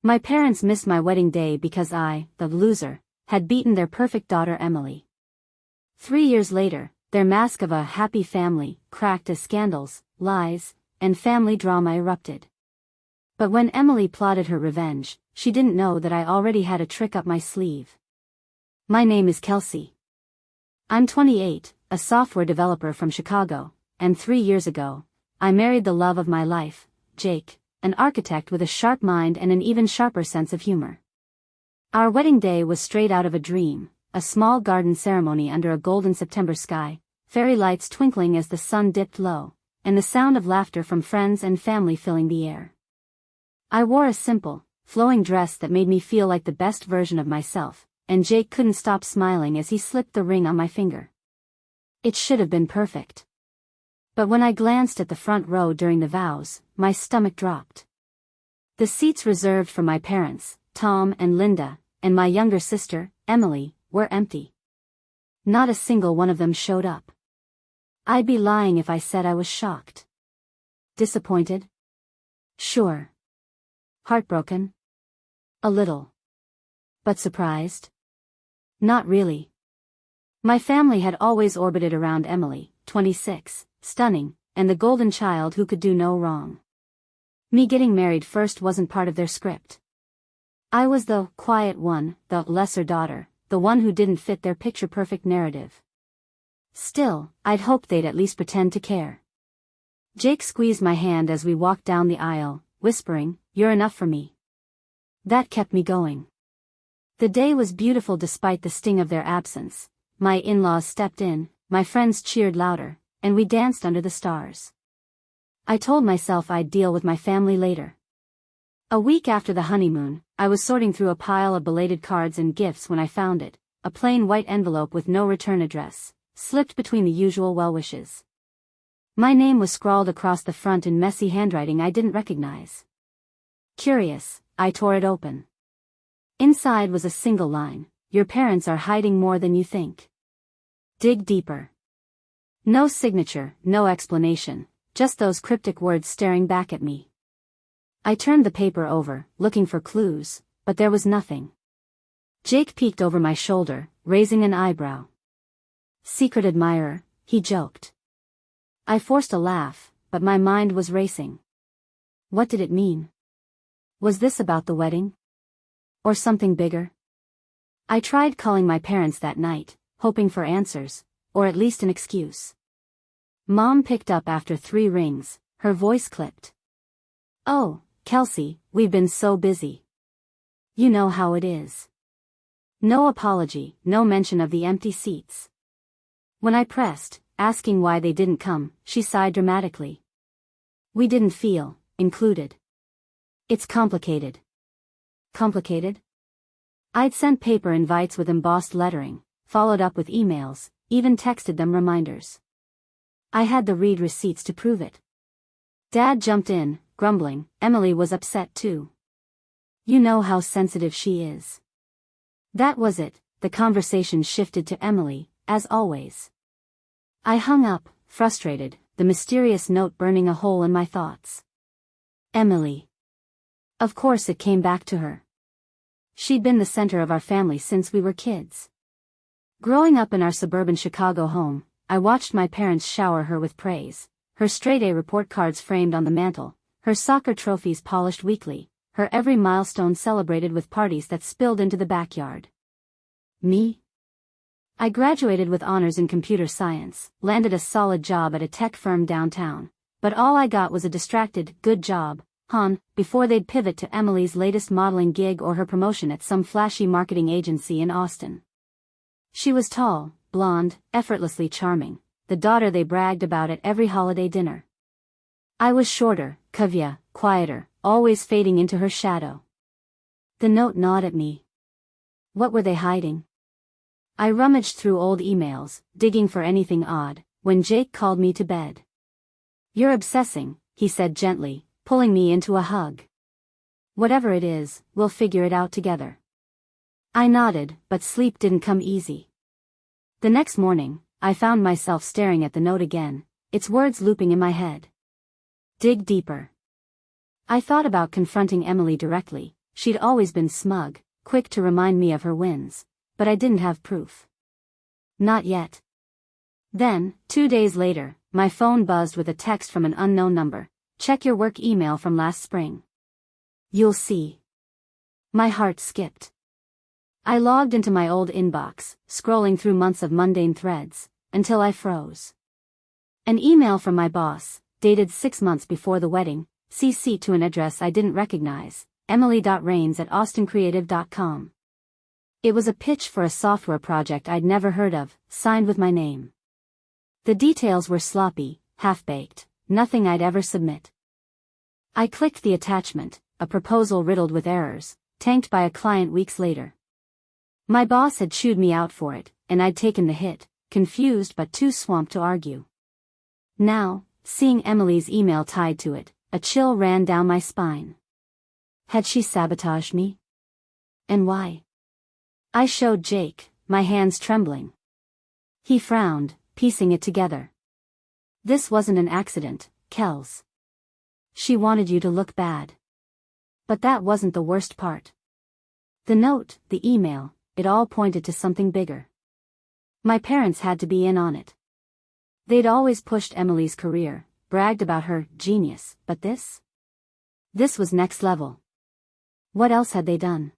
My parents missed my wedding day because I, the loser, had beaten their perfect daughter Emily. 3 years later, their mask of a happy family cracked as scandals, lies, and family drama erupted. But when Emily plotted her revenge, she didn't know that I already had a trick up my sleeve. My name is Kelsey. I'm 28, a software developer from Chicago, and 3 years ago, I married the love of my life, Jake, an architect with a sharp mind and an even sharper sense of humor. Our wedding day was straight out of a dream, a small garden ceremony under a golden September sky, fairy lights twinkling as the sun dipped low, and the sound of laughter from friends and family filling the air. I wore a simple, flowing dress that made me feel like the best version of myself, and Jake couldn't stop smiling as he slipped the ring on my finger. It should have been perfect. But when I glanced at the front row during the vows, my stomach dropped. The seats reserved for my parents, Tom and Linda, and my younger sister, Emily, were empty. Not a single one of them showed up. I'd be lying if I said I was shocked. Disappointed? Sure. Heartbroken? A little. But surprised? Not really. My family had always orbited around Emily, 26, stunning, and the golden child who could do no wrong. Me getting married first wasn't part of their script. I was the quiet one, the lesser daughter, the one who didn't fit their picture-perfect narrative. Still, I'd hoped they'd at least pretend to care. Jake squeezed my hand as we walked down the aisle, whispering, "You're enough for me." That kept me going. The day was beautiful despite the sting of their absence. My in-laws stepped in, my friends cheered louder, and we danced under the stars. I told myself I'd deal with my family later. A week after the honeymoon, I was sorting through a pile of belated cards and gifts when I found it, a plain white envelope with no return address, slipped between the usual well wishes. My name was scrawled across the front in messy handwriting I didn't recognize. Curious, I tore it open. Inside was a single line: "Your parents are hiding more than you think. Dig deeper." No signature, no explanation, just those cryptic words staring back at me. I turned the paper over, looking for clues, but there was nothing. Jake peeked over my shoulder, raising an eyebrow. "Secret admirer," he joked. I forced a laugh, but my mind was racing. What did it mean? Was this about the wedding? Or something bigger? I tried calling my parents that night, hoping for answers, or at least an excuse. Mom picked up after 3 rings, her voice clipped. "Oh, Kelsey, we've been so busy. You know how it is." No apology, no mention of the empty seats. When I pressed, asking why they didn't come, she sighed dramatically. "We didn't feel included. It's complicated." Complicated? I'd sent paper invites with embossed lettering, followed up with emails, even texted them reminders. I had the read receipts to prove it. Dad jumped in, grumbling. Emily was upset too. "You know how sensitive she is." That was it, the conversation shifted to Emily, as always. I hung up, frustrated, the mysterious note burning a hole in my thoughts. Emily. Of course it came back to her. She'd been the center of our family since we were kids. Growing up in our suburban Chicago home, I watched my parents shower her with praise, her straight-A report cards framed on the mantel, her soccer trophies polished weekly, her every milestone celebrated with parties that spilled into the backyard. Me? I graduated with honors in computer science, landed a solid job at a tech firm downtown, but all I got was a distracted, "Good job, hon," before they'd pivot to Emily's latest modeling gig or her promotion at some flashy marketing agency in Austin. She was tall, blonde, effortlessly charming, the daughter they bragged about at every holiday dinner. I was shorter, curvier, quieter, always fading into her shadow. The note gnawed at me. What were they hiding? I rummaged through old emails, digging for anything odd, when Jake called me to bed. "You're obsessing," he said gently, pulling me into a hug. "Whatever it is, we'll figure it out together." I nodded, but sleep didn't come easy. The next morning, I found myself staring at the note again, its words looping in my head. Dig deeper. I thought about confronting Emily directly, she'd always been smug, quick to remind me of her wins, but I didn't have proof. Not yet. Then, 2 days later, my phone buzzed with a text from an unknown number. Check your work email from last spring. You'll see. My heart skipped. I logged into my old inbox, scrolling through months of mundane threads, until I froze. An email from my boss, dated 6 months before the wedding, CC to an address I didn't recognize, emily.rains@austincreative.com. It was a pitch for a software project I'd never heard of, signed with my name. The details were sloppy, half-baked, nothing I'd ever submit. I clicked the attachment, a proposal riddled with errors, tanked by a client weeks later. My boss had chewed me out for it, and I'd taken the hit, confused but too swamped to argue. Now, seeing Emily's email tied to it, a chill ran down my spine. Had she sabotaged me? And why? I showed Jake, my hands trembling. He frowned, piecing it together. This wasn't an accident, Kels. She wanted you to look bad. But that wasn't the worst part. The note, the email, it all pointed to something bigger. My parents had to be in on it. They'd always pushed Emily's career, bragged about her genius, but this? This was next level. What else had they done?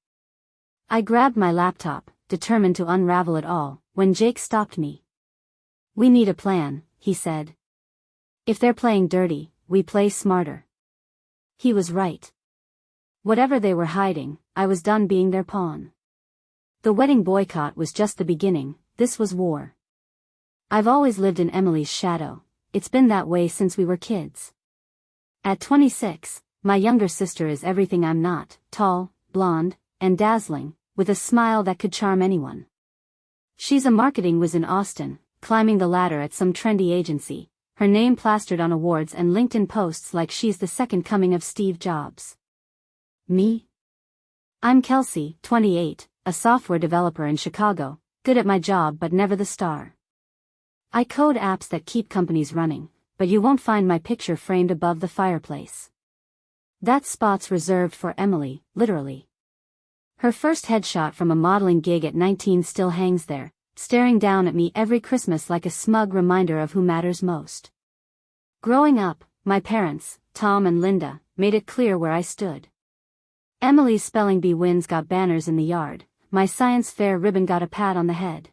I grabbed my laptop, determined to unravel it all, when Jake stopped me. We need a plan, he said. If they're playing dirty, we play smarter. He was right. Whatever they were hiding, I was done being their pawn. The wedding boycott was just the beginning, this was war. I've always lived in Emily's shadow, it's been that way since we were kids. At 26, my younger sister is everything I'm not, tall, blonde, and dazzling, with a smile that could charm anyone. She's a marketing whiz in Austin, climbing the ladder at some trendy agency, her name plastered on awards and LinkedIn posts like she's the second coming of Steve Jobs. Me? I'm Kelsey, 28, a software developer in Chicago, good at my job but never the star. I code apps that keep companies running, but you won't find my picture framed above the fireplace. That spot's reserved for Emily, literally. Her first headshot from a modeling gig at 19 still hangs there, staring down at me every Christmas like a smug reminder of who matters most. Growing up, my parents, Tom and Linda, made it clear where I stood. Emily's spelling bee wins got banners in the yard, my science fair ribbon got a pat on the head.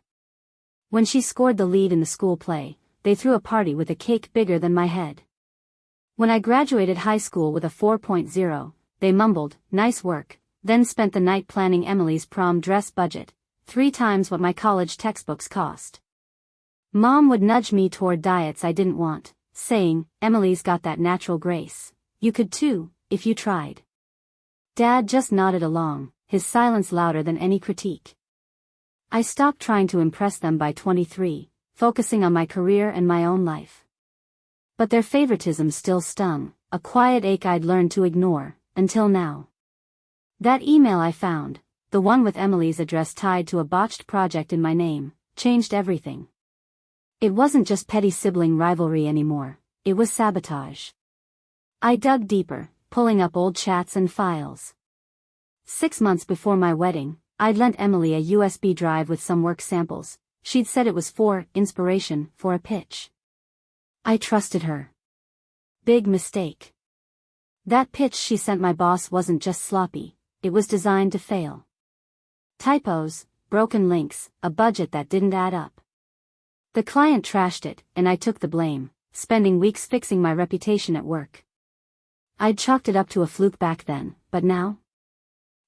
When she scored the lead in the school play, they threw a party with a cake bigger than my head. When I graduated high school with a 4.0, they mumbled, "Nice work," then spent the night planning Emily's prom dress budget, 3 times what my college textbooks cost. Mom would nudge me toward diets I didn't want, saying, "Emily's got that natural grace. You could too, if you tried." Dad just nodded along, his silence louder than any critique. I stopped trying to impress them by 23, focusing on my career and my own life. But their favoritism still stung, a quiet ache I'd learned to ignore, until now. That email I found, the one with Emily's address tied to a botched project in my name, changed everything. It wasn't just petty sibling rivalry anymore, it was sabotage. I dug deeper, pulling up old chats and files. 6 months before my wedding, I'd lent Emily a USB drive with some work samples. She'd said it was for inspiration for a pitch. I trusted her. Big mistake. That pitch she sent my boss wasn't just sloppy, it was designed to fail. Typos, broken links, a budget that didn't add up. The client trashed it, and I took the blame, spending weeks fixing my reputation at work. I'd chalked it up to a fluke back then, but now?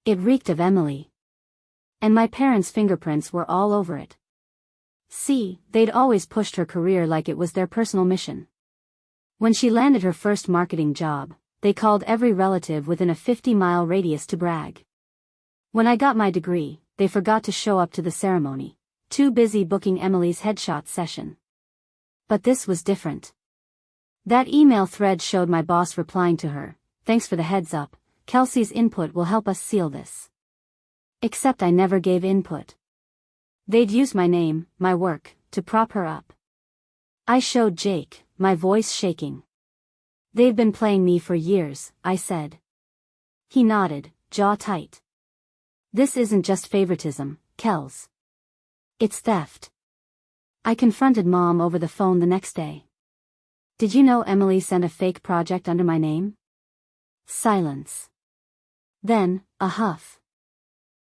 It reeked of Emily. And my parents' fingerprints were all over it. See, they'd always pushed her career like it was their personal mission. When she landed her first marketing job, they called every relative within a 50-mile radius to brag. When I got my degree, they forgot to show up to the ceremony, too busy booking Emily's headshot session. But this was different. That email thread showed my boss replying to her, "Thanks for the heads up, Kelsey's input will help us seal this." Except I never gave input. They'd used my name, my work, to prop her up. I showed Jake, my voice shaking. "They've been playing me for years," I said. He nodded, jaw tight. This isn't just favoritism, Kels. It's theft. I confronted Mom over the phone the next day. Did you know Emily sent a fake project under my name? Silence. Then, a huff.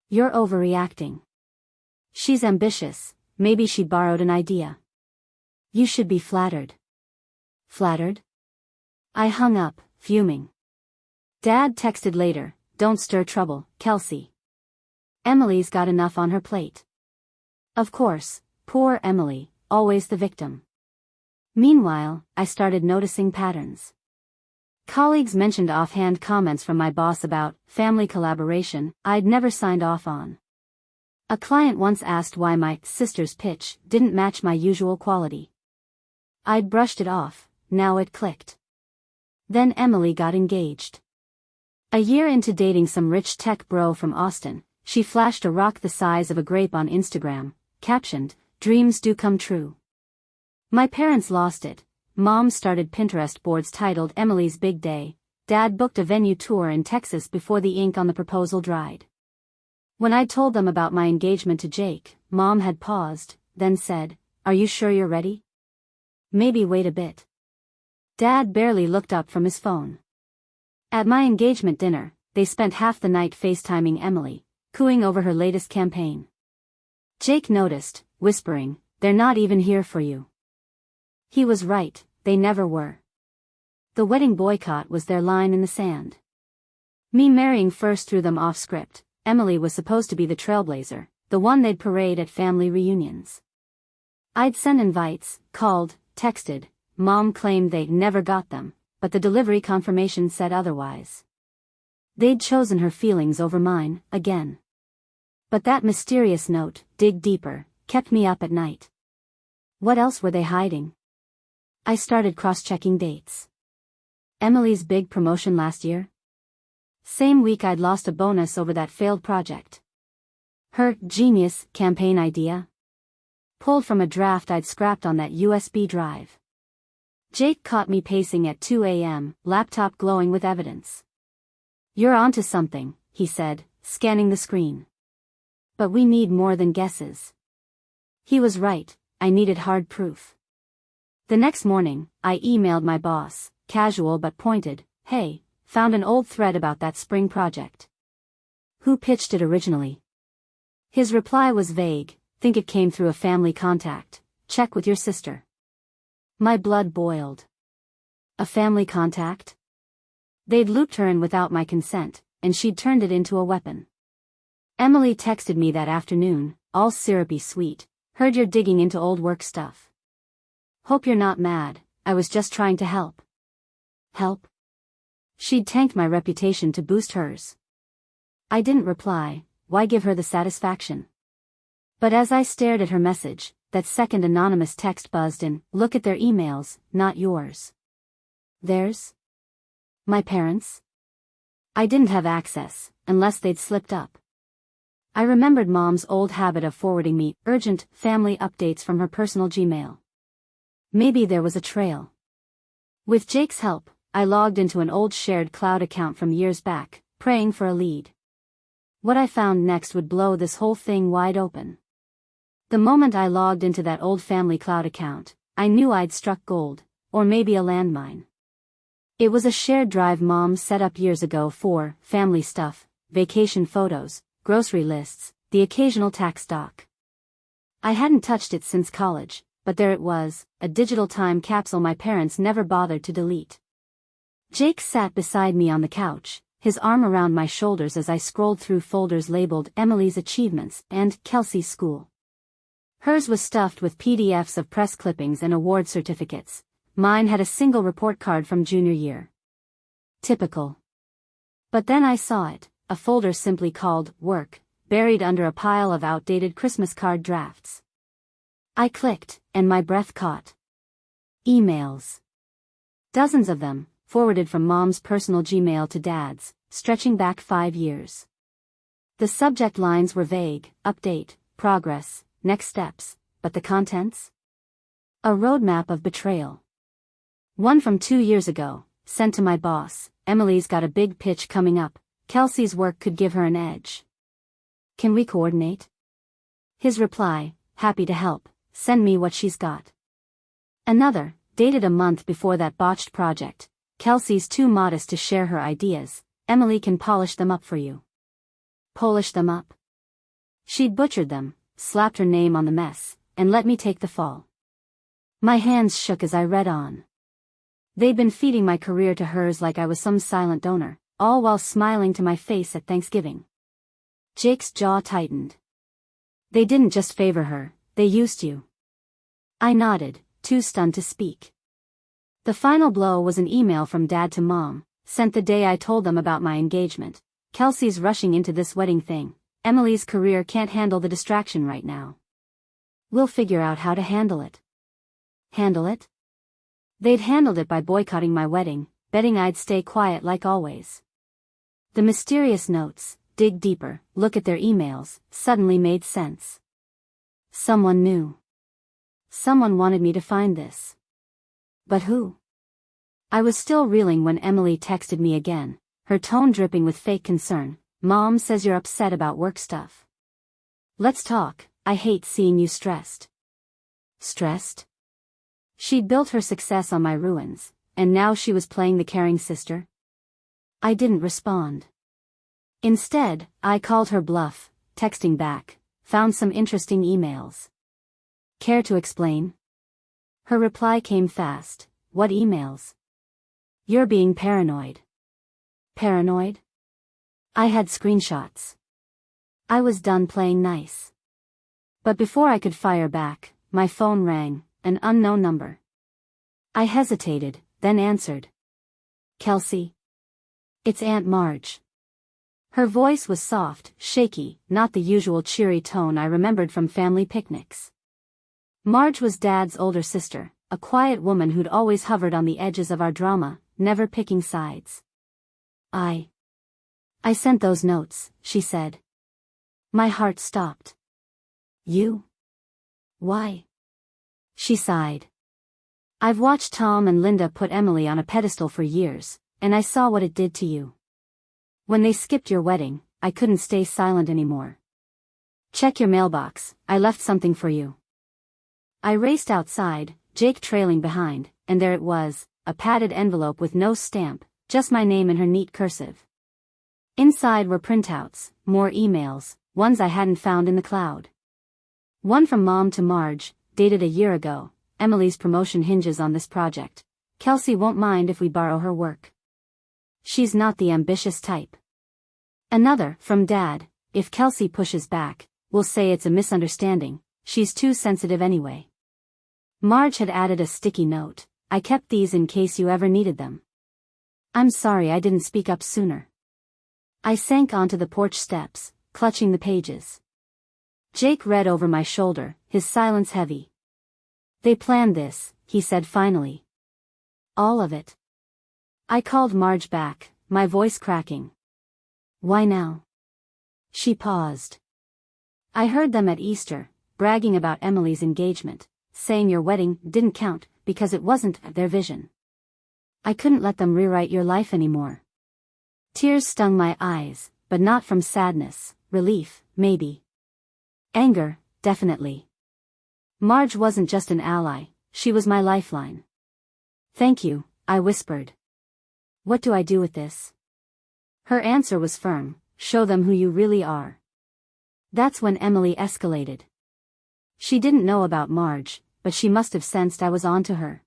You're overreacting. She's ambitious, maybe she borrowed an idea. You should be flattered. Flattered? I hung up, fuming. Dad texted later, don't stir trouble, Kelsey. Emily's got enough on her plate. Of course, poor Emily, always the victim. Meanwhile, I started noticing patterns. Colleagues mentioned offhand comments from my boss about family collaboration I'd never signed off on. A client once asked why my sister's pitch didn't match my usual quality. I'd brushed it off, now it clicked. Then Emily got engaged. A year into dating some rich tech bro from Austin, she flashed a rock the size of a grape on Instagram, captioned, "Dreams do come true." My parents lost it. Mom started Pinterest boards titled Emily's Big Day. Dad booked a venue tour in Texas before the ink on the proposal dried. When I told them about my engagement to Jake, Mom had paused, then said, "Are you sure you're ready? Maybe wait a bit." Dad barely looked up from his phone. At my engagement dinner, they spent half the night FaceTiming Emily, cooing over her latest campaign. Jake noticed, whispering, "They're not even here for you." He was right, they never were. The wedding boycott was their line in the sand. Me marrying first threw them off script. Emily was supposed to be the trailblazer, the one they'd parade at family reunions. I'd sent invites, called, texted. Mom claimed they never got them, but the delivery confirmation said otherwise. They'd chosen her feelings over mine, again. But that mysterious note, "Dig deeper," kept me up at night. What else were they hiding? I started cross-checking dates. Emily's big promotion last year? Same week I'd lost a bonus over that failed project. Her genius campaign idea? Pulled from a draft I'd scrapped on that USB drive. Jake caught me pacing at 2 a.m., laptop glowing with evidence. "You're onto something," he said, scanning the screen. "But we need more than guesses." He was right, I needed hard proof. The next morning, I emailed my boss, casual but pointed, "Hey, found an old thread about that spring project. Who pitched it originally?" His reply was vague, "Think it came through a family contact. Check with your sister." My blood boiled. A family contact? They'd looped her in without my consent, and she'd turned it into a weapon. Emily texted me that afternoon, all syrupy sweet, "Heard you're digging into old work stuff. Hope you're not mad, I was just trying to help." Help? She'd tanked my reputation to boost hers. I didn't reply, why give her the satisfaction? But as I stared at her message, that second anonymous text buzzed in, "Look at their emails, not yours." Theirs? My parents? I didn't have access, unless they'd slipped up. I remembered Mom's old habit of forwarding me urgent family updates from her personal Gmail. Maybe there was a trail. With Jake's help, I logged into an old shared cloud account from years back, praying for a lead. What I found next would blow this whole thing wide open. The moment I logged into that old family cloud account, I knew I'd struck gold, or maybe a landmine. It was a shared drive Mom set up years ago for family stuff, vacation photos, grocery lists, the occasional tax doc. I hadn't touched it since college, but there it was, a digital time capsule my parents never bothered to delete. Jake sat beside me on the couch, his arm around my shoulders as I scrolled through folders labeled Emily's Achievements and Kelsey's School. Hers was stuffed with PDFs of press clippings and award certificates. Mine had a single report card from junior year. Typical. But then I saw it, a folder simply called Work, buried under a pile of outdated Christmas card drafts. I clicked, and my breath caught. Emails. Dozens of them, forwarded from Mom's personal Gmail to Dad's, stretching back 5 years. The subject lines were vague: update, progress, next steps, but the contents? A roadmap of betrayal. One from 2 years ago, sent to my boss, "Emily's got a big pitch coming up, Kelsey's work could give her an edge. Can we coordinate? His reply, happy to help, send me what she's got. Another, dated a month before that botched project. Kelsey's too modest to share her ideas, Emily can polish them up for you. Polish them up? She'd butchered them, slapped her name on the mess, and let me take the fall. My hands shook as I read on. They'd been feeding my career to hers like I was some silent donor, all while smiling to my face at Thanksgiving. Jake's jaw tightened. They didn't just favor her, they used you. I nodded, too stunned to speak. The final blow was an email from Dad to Mom, sent the day I told them about my engagement. Kelsey's rushing into this wedding thing. Emily's career can't handle the distraction right now. We'll figure out how to handle it. Handle it? They'd handled it by boycotting my wedding, betting I'd stay quiet like always. The mysterious notes, dig deeper, look at their emails, suddenly made sense. Someone knew. Someone wanted me to find this. But who? I was still reeling when Emily texted me again, her tone dripping with fake concern. Mom says you're upset about work stuff. Let's talk, I hate seeing you stressed. Stressed? She'd built her success on my ruins, and now she was playing the caring sister? I didn't respond. Instead, I called her bluff, texting back, found some interesting emails. Care to explain? Her reply came fast, what emails? You're being paranoid. Paranoid? I had screenshots. I was done playing nice. But before I could fire back, my phone rang, an unknown number. I hesitated, then answered. Kelsey? It's Aunt Marge. Her voice was soft, shaky, not the usual cheery tone I remembered from family picnics. Marge was Dad's older sister, a quiet woman who'd always hovered on the edges of our drama, never picking sides. I sent those notes, she said. My heart stopped. You? Why? She sighed. I've watched Tom and Linda put Emily on a pedestal for years, and I saw what it did to you. When they skipped your wedding, I couldn't stay silent anymore. Check your mailbox, I left something for you. I raced outside, Jake trailing behind, and there it was, a padded envelope with no stamp, just my name in her neat cursive. Inside were printouts, more emails, ones I hadn't found in the cloud. One from Mom to Marge, dated a year ago. Emily's promotion hinges on this project. Kelsey won't mind if we borrow her work. She's not the ambitious type. Another, from Dad, if Kelsey pushes back, we'll say it's a misunderstanding, she's too sensitive anyway. Marge had added a sticky note, I kept these in case you ever needed them. I'm sorry I didn't speak up sooner. I sank onto the porch steps, clutching the pages. Jake read over my shoulder, his silence heavy. They planned this, he said finally. All of it. I called Marge back, my voice cracking. Why now? She paused. I heard them at Easter, bragging about Emily's engagement, saying your wedding didn't count because it wasn't their vision. I couldn't let them rewrite your life anymore. Tears stung my eyes, but not from sadness, relief, maybe. Anger, definitely. Marge wasn't just an ally, she was my lifeline. Thank you, I whispered. What do I do with this? Her answer was firm, show them who you really are. That's when Emily escalated. She didn't know about Marge, but she must have sensed I was on to her.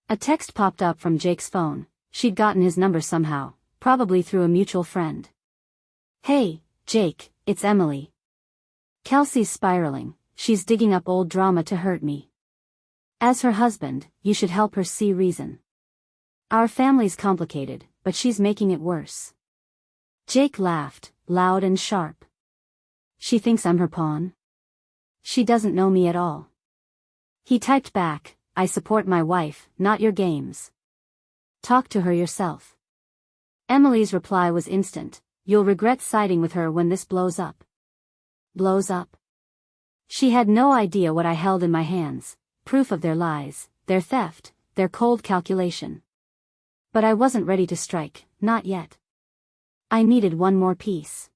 A text popped up from Jake's phone, she'd gotten his number somehow, probably through a mutual friend. Hey, Jake, it's Emily. Kelsey's spiraling, she's digging up old drama to hurt me. As her husband, you should help her see reason. Our family's complicated, but she's making it worse. Jake laughed, loud and sharp. She thinks I'm her pawn? She doesn't know me at all. He typed back, I support my wife, not your games. Talk to her yourself. Emily's reply was instant, you'll regret siding with her when this blows up. Blows up? She had no idea what I held in my hands, proof of their lies, their theft, their cold calculation. But I wasn't ready to strike, not yet. I needed one more piece.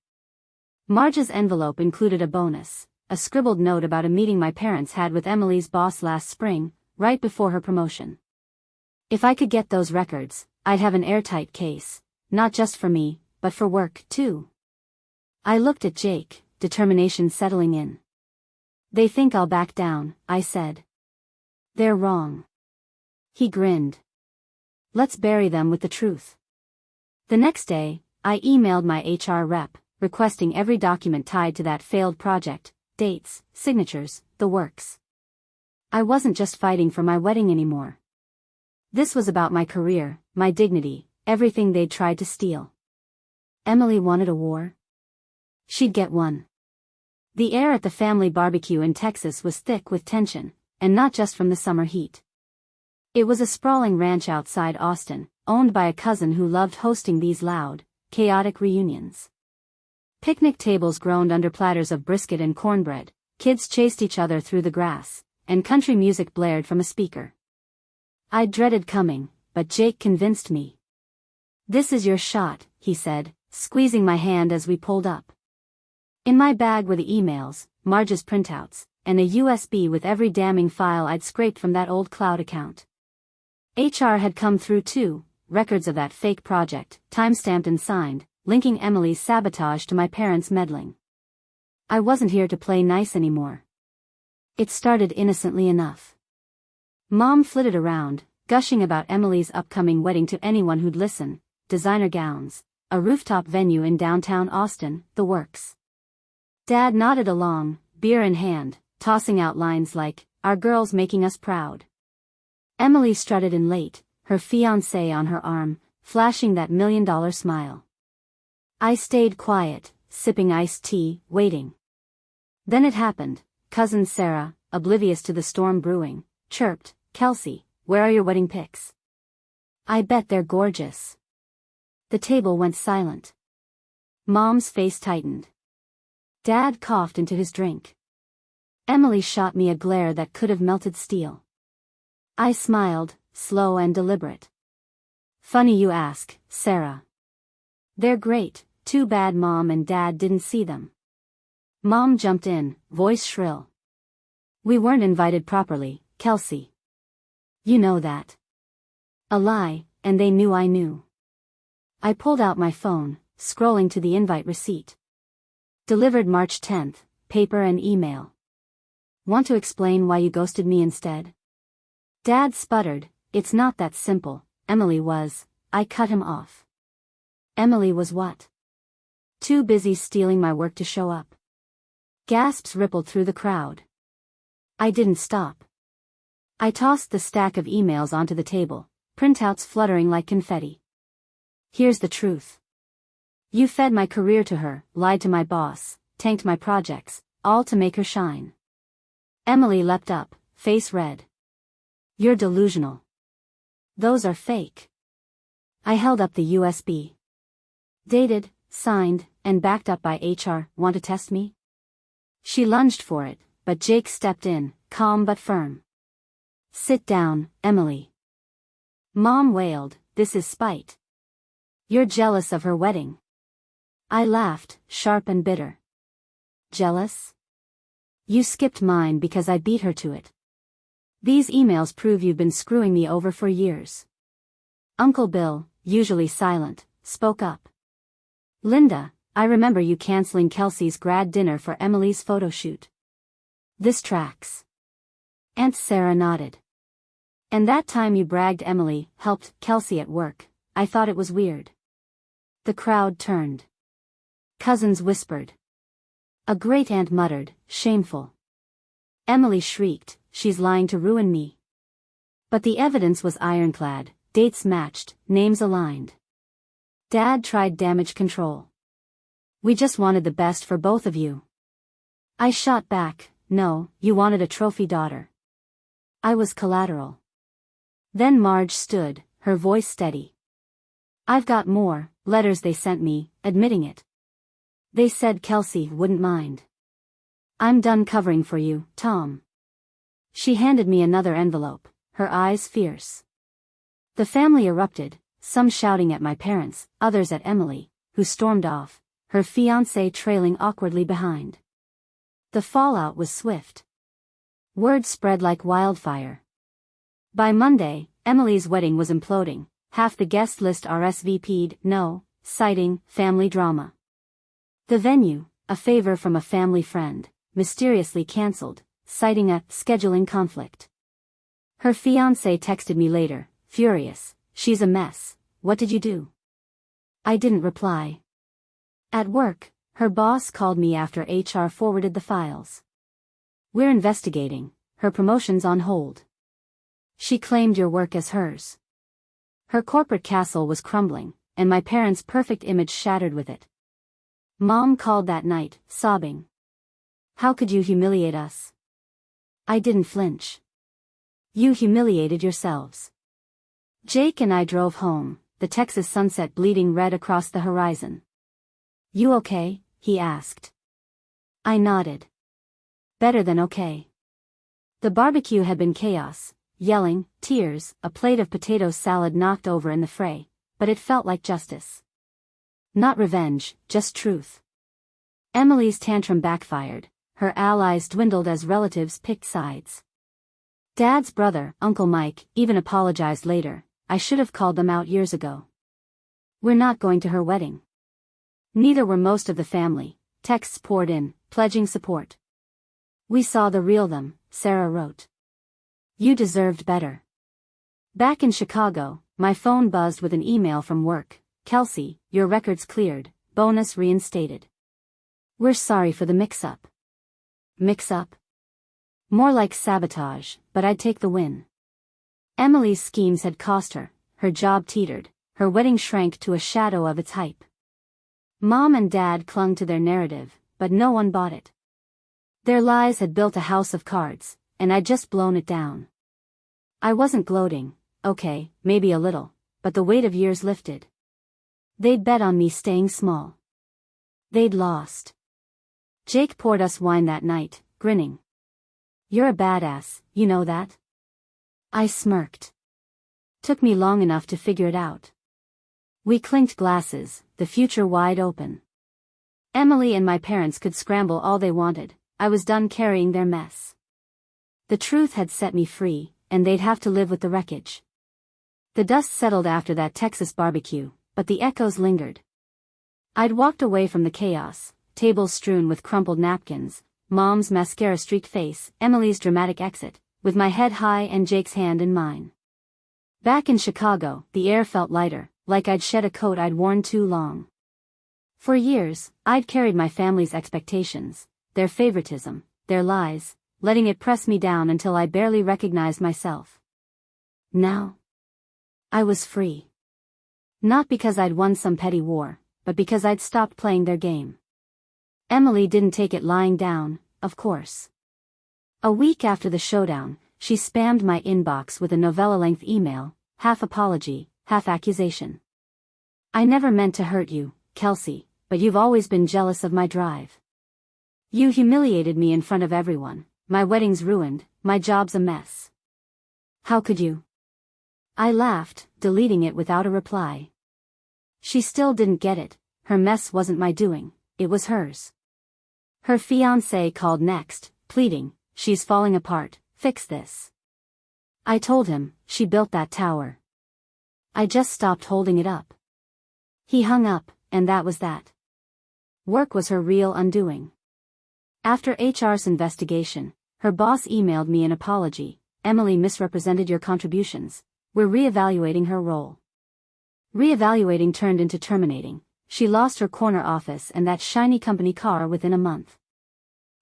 Marge's envelope included a bonus, a scribbled note about a meeting my parents had with Emily's boss last spring, right before her promotion. If I could get those records, I'd have an airtight case, not just for me, but for work, too. I looked at Jake, determination settling in. They think I'll back down, I said. They're wrong. He grinned. Let's bury them with the truth. The next day, I emailed my HR rep, requesting every document tied to that failed project, dates, signatures, the works. I wasn't just fighting for my wedding anymore. This was about my career, my dignity, everything they'd tried to steal. Emily wanted a war. She'd get one. The air at the family barbecue in Texas was thick with tension, and not just from the summer heat. It was a sprawling ranch outside Austin, owned by a cousin who loved hosting these loud, chaotic reunions. Picnic tables groaned under platters of brisket and cornbread, kids chased each other through the grass, and country music blared from a speaker. I dreaded coming, but Jake convinced me. This is your shot, he said, squeezing my hand as we pulled up. In my bag were the emails, Marge's printouts, and a USB with every damning file I'd scraped from that old cloud account. HR had come through too, records of that fake project, time-stamped and signed, linking Emily's sabotage to my parents' meddling. I wasn't here to play nice anymore. It started innocently enough. Mom flitted around, gushing about Emily's upcoming wedding to anyone who'd listen, designer gowns, a rooftop venue in downtown Austin, the works. Dad nodded along, beer in hand, tossing out lines like, "Our girl's making us proud." Emily strutted in late, her fiancé on her arm, flashing that $1,000,000 smile. I stayed quiet, sipping iced tea, waiting. Then it happened. Cousin Sarah, oblivious to the storm brewing, chirped, "Kelsey, where are your wedding pics?" I bet they're gorgeous. The table went silent. Mom's face tightened. Dad coughed into his drink. Emily shot me a glare that could have melted steel. I smiled, slow and deliberate. Funny you ask, Sarah. They're great, too bad Mom and Dad didn't see them. Mom jumped in, voice shrill. We weren't invited properly, Kelsey. You know that. A lie, and they knew I knew. I pulled out my phone, scrolling to the invite receipt. Delivered March 10th, paper and email. Want to explain why you ghosted me instead? Dad sputtered, "It's not that simple." Emily was. I cut him off. Emily was what? Too busy stealing my work to show up. Gasps rippled through the crowd. I didn't stop. I tossed the stack of emails onto the table, printouts fluttering like confetti. Here's the truth. You fed my career to her, lied to my boss, tanked my projects, all to make her shine. Emily leapt up, face red. You're delusional. Those are fake. I held up the USB. Dated, signed, and backed up by HR. Want to test me? She lunged for it, but Jake stepped in, calm but firm. Sit down, Emily. Mom wailed, "This is spite. You're jealous of her wedding." I laughed, sharp and bitter. Jealous? You skipped mine because I beat her to it. These emails prove you've been screwing me over for years. Uncle Bill, usually silent, spoke up. Linda, I remember you canceling Kelsey's grad dinner for Emily's photo shoot. This tracks. Aunt Sarah nodded. And that time you bragged Emily helped Kelsey at work. I thought it was weird. The crowd turned. Cousins whispered. A great-aunt muttered, "Shameful." Emily shrieked, "She's lying to ruin me." But the evidence was ironclad, dates matched, names aligned. Dad tried damage control. We just wanted the best for both of you. I shot back, no, you wanted a trophy daughter. I was collateral. Then Marge stood, her voice steady. I've got more, letters they sent me, admitting it. They said Kelsey wouldn't mind. I'm done covering for you, Tom. She handed me another envelope, her eyes fierce. The family erupted, some shouting at my parents, others at Emily, who stormed off, her fiancé trailing awkwardly behind. The fallout was swift. Word spread like wildfire. By Monday, Emily's wedding was imploding. Half the guest list RSVP'd, no, citing family drama. The venue, a favor from a family friend, mysteriously cancelled, citing a scheduling conflict. Her fiancé texted me later, furious, "She's a mess, what did you do?" I didn't reply. At work, her boss called me after HR forwarded the files. "We're investigating, her promotion's on hold." She claimed your work as hers. Her corporate castle was crumbling, and my parents' perfect image shattered with it. Mom called that night, sobbing. "How could you humiliate us?" I didn't flinch. "You humiliated yourselves." Jake and I drove home, the Texas sunset bleeding red across the horizon. "You okay?" he asked. I nodded. Better than okay. The barbecue had been chaos, yelling, tears, a plate of potato salad knocked over in the fray, but it felt like justice. Not revenge, just truth. Emily's tantrum backfired, her allies dwindled as relatives picked sides. Dad's brother, Uncle Mike, even apologized later. "I should have called them out years ago." "We're not going to her wedding." Neither were most of the family. Texts poured in, pledging support. "We saw the real them," Sarah wrote. "You deserved better." Back in Chicago, my phone buzzed with an email from work. "Kelsey, your record's cleared, bonus reinstated. We're sorry for the mix-up." Mix-up? More like sabotage, but I'd take the win. Emily's schemes had cost her, her job teetered, her wedding shrank to a shadow of its hype. Mom and Dad clung to their narrative, but no one bought it. Their lies had built a house of cards, and I'd just blown it down. I wasn't gloating, okay, maybe a little, but the weight of years lifted. They'd bet on me staying small. They'd lost. Jake poured us wine that night, grinning. "You're a badass, you know that?" I smirked. Took me long enough to figure it out. We clinked glasses, the future wide open. Emily and my parents could scramble all they wanted. I was done carrying their mess. The truth had set me free, and they'd have to live with the wreckage. The dust settled after that Texas barbecue, but the echoes lingered. I'd walked away from the chaos, tables strewn with crumpled napkins, Mom's mascara-streaked face, Emily's dramatic exit, with my head high and Jake's hand in mine. Back in Chicago, the air felt lighter, like I'd shed a coat I'd worn too long. For years, I'd carried my family's expectations, their favoritism, their lies, letting it press me down until I barely recognized myself. Now, I was free. Not because I'd won some petty war, but because I'd stopped playing their game. Emily didn't take it lying down, of course. A week after the showdown, she spammed my inbox with a novella-length email, half apology, half accusation. "I never meant to hurt you, Kelsey, but you've always been jealous of my drive. You humiliated me in front of everyone, my wedding's ruined, my job's a mess. How could you?" I laughed, deleting it without a reply. She still didn't get it. Her mess wasn't my doing, it was hers. Her fiancé called next, pleading, "She's falling apart, fix this." I told him, "She built that tower. I just stopped holding it up." He hung up, and that was that. Work was her real undoing. After HR's investigation, her boss emailed me an apology. "Emily misrepresented your contributions. We're reevaluating her role." Reevaluating turned into terminating. She lost her corner office and that shiny company car within a month.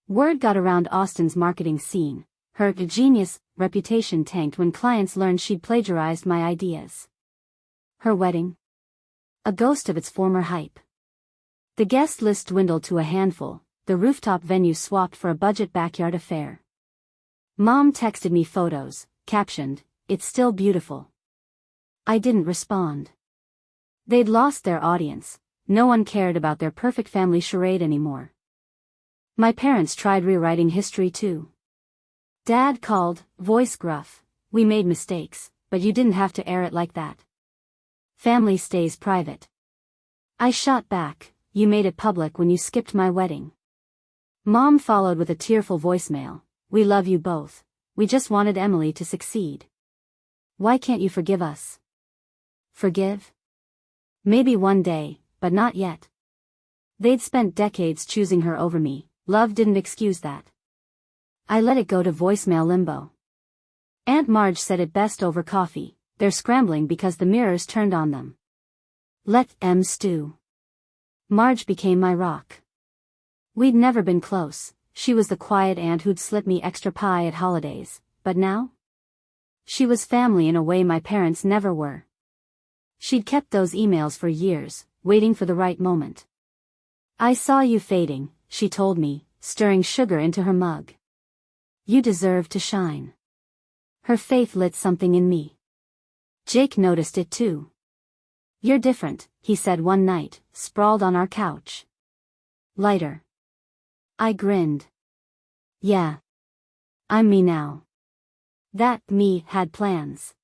Word got around Austin's marketing scene. Her genius reputation tanked when clients learned she'd plagiarized my ideas. Her wedding? A ghost of its former hype. The guest list dwindled to a handful, the rooftop venue swapped for a budget backyard affair. Mom texted me photos, captioned, "It's still beautiful." I didn't respond. They'd lost their audience. No one cared about their perfect family charade anymore. My parents tried rewriting history too. Dad called, voice gruff, "We made mistakes, but you didn't have to air it like that. Family stays private." I shot back, "You made it public when you skipped my wedding." Mom followed with a tearful voicemail, "We love you both. We just wanted Emily to succeed. Why can't you forgive us?" Forgive? Maybe one day, but not yet. They'd spent decades choosing her over me. Love didn't excuse that. I let it go to voicemail limbo. Aunt Marge said it best over coffee, "They're scrambling because the mirrors turned on them. Let them stew." Marge became my rock. We'd never been close. She was the quiet aunt who'd slip me extra pie at holidays, but now? She was family in a way my parents never were. She'd kept those emails for years, waiting for the right moment. "I saw you fading," she told me, stirring sugar into her mug. "You deserve to shine." Her faith lit something in me. Jake noticed it too. "You're different," he said one night, sprawled on our couch. "Lighter." I grinned. "Yeah. I'm me now." That me had plans.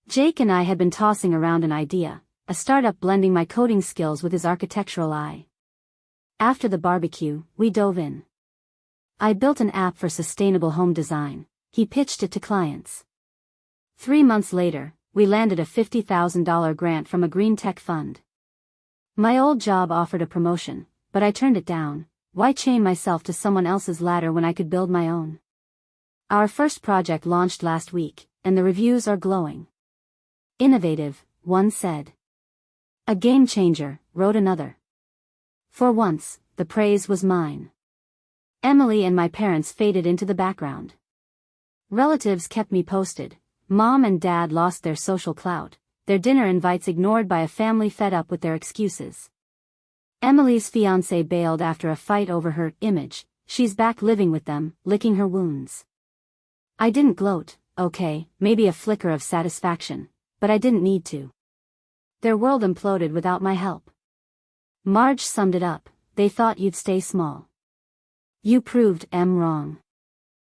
Jake and I had been tossing around an idea, a startup blending my coding skills with his architectural eye. After the barbecue, we dove in. I built an app for sustainable home design. He pitched it to clients. 3 months later, we landed a $50,000 grant from a green tech fund. My old job offered a promotion, but I turned it down. Why chain myself to someone else's ladder when I could build my own? Our first project launched last week, and the reviews are glowing. "Innovative," one said. "A game changer," wrote another. For once, the praise was mine. Emily and my parents faded into the background. Relatives kept me posted. Mom and Dad lost their social clout, their dinner invites ignored by a family fed up with their excuses. Emily's fiancé bailed after a fight over her image. She's back living with them, licking her wounds. I didn't gloat, okay, maybe a flicker of satisfaction, but I didn't need to. Their world imploded without my help. Marge summed it up, "They thought you'd stay small. You proved them wrong."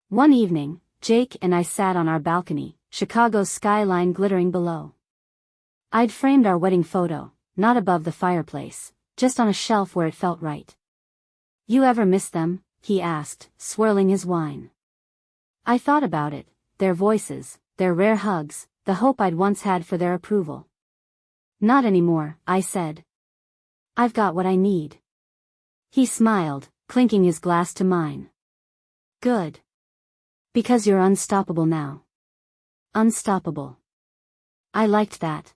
One evening, Jake and I sat on our balcony, Chicago's skyline glittering below. I'd framed our wedding photo, not above the fireplace, just on a shelf where it felt right. "You ever miss them?" he asked, swirling his wine. I thought about it, their voices, their rare hugs, the hope I'd once had for their approval. "Not anymore," I said. "I've got what I need." He smiled, clinking his glass to mine. "Good. Because you're unstoppable now." Unstoppable. I liked that.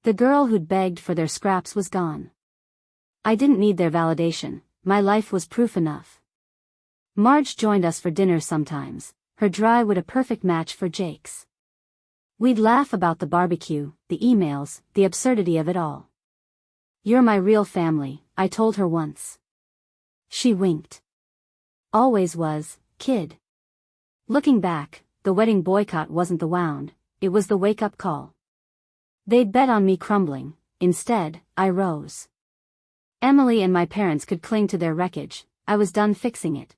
The girl who'd begged for their scraps was gone. I didn't need their validation, my life was proof enough. Marge joined us for dinner sometimes, her dry wit a perfect match for Jake's. We'd laugh about the barbecue, the emails, the absurdity of it all. "You're my real family," I told her once. She winked. "Always was, kid." Looking back, the wedding boycott wasn't the wound, it was the wake-up call. They'd bet on me crumbling, instead, I rose. Emily and my parents could cling to their wreckage, I was done fixing it.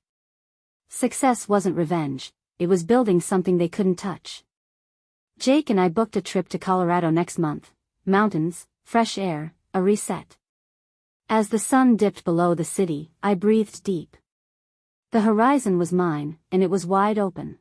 Success wasn't revenge, it was building something they couldn't touch. Jake and I booked a trip to Colorado next month. Mountains, fresh air, a reset. As the sun dipped below the city, I breathed deep. The horizon was mine, and it was wide open.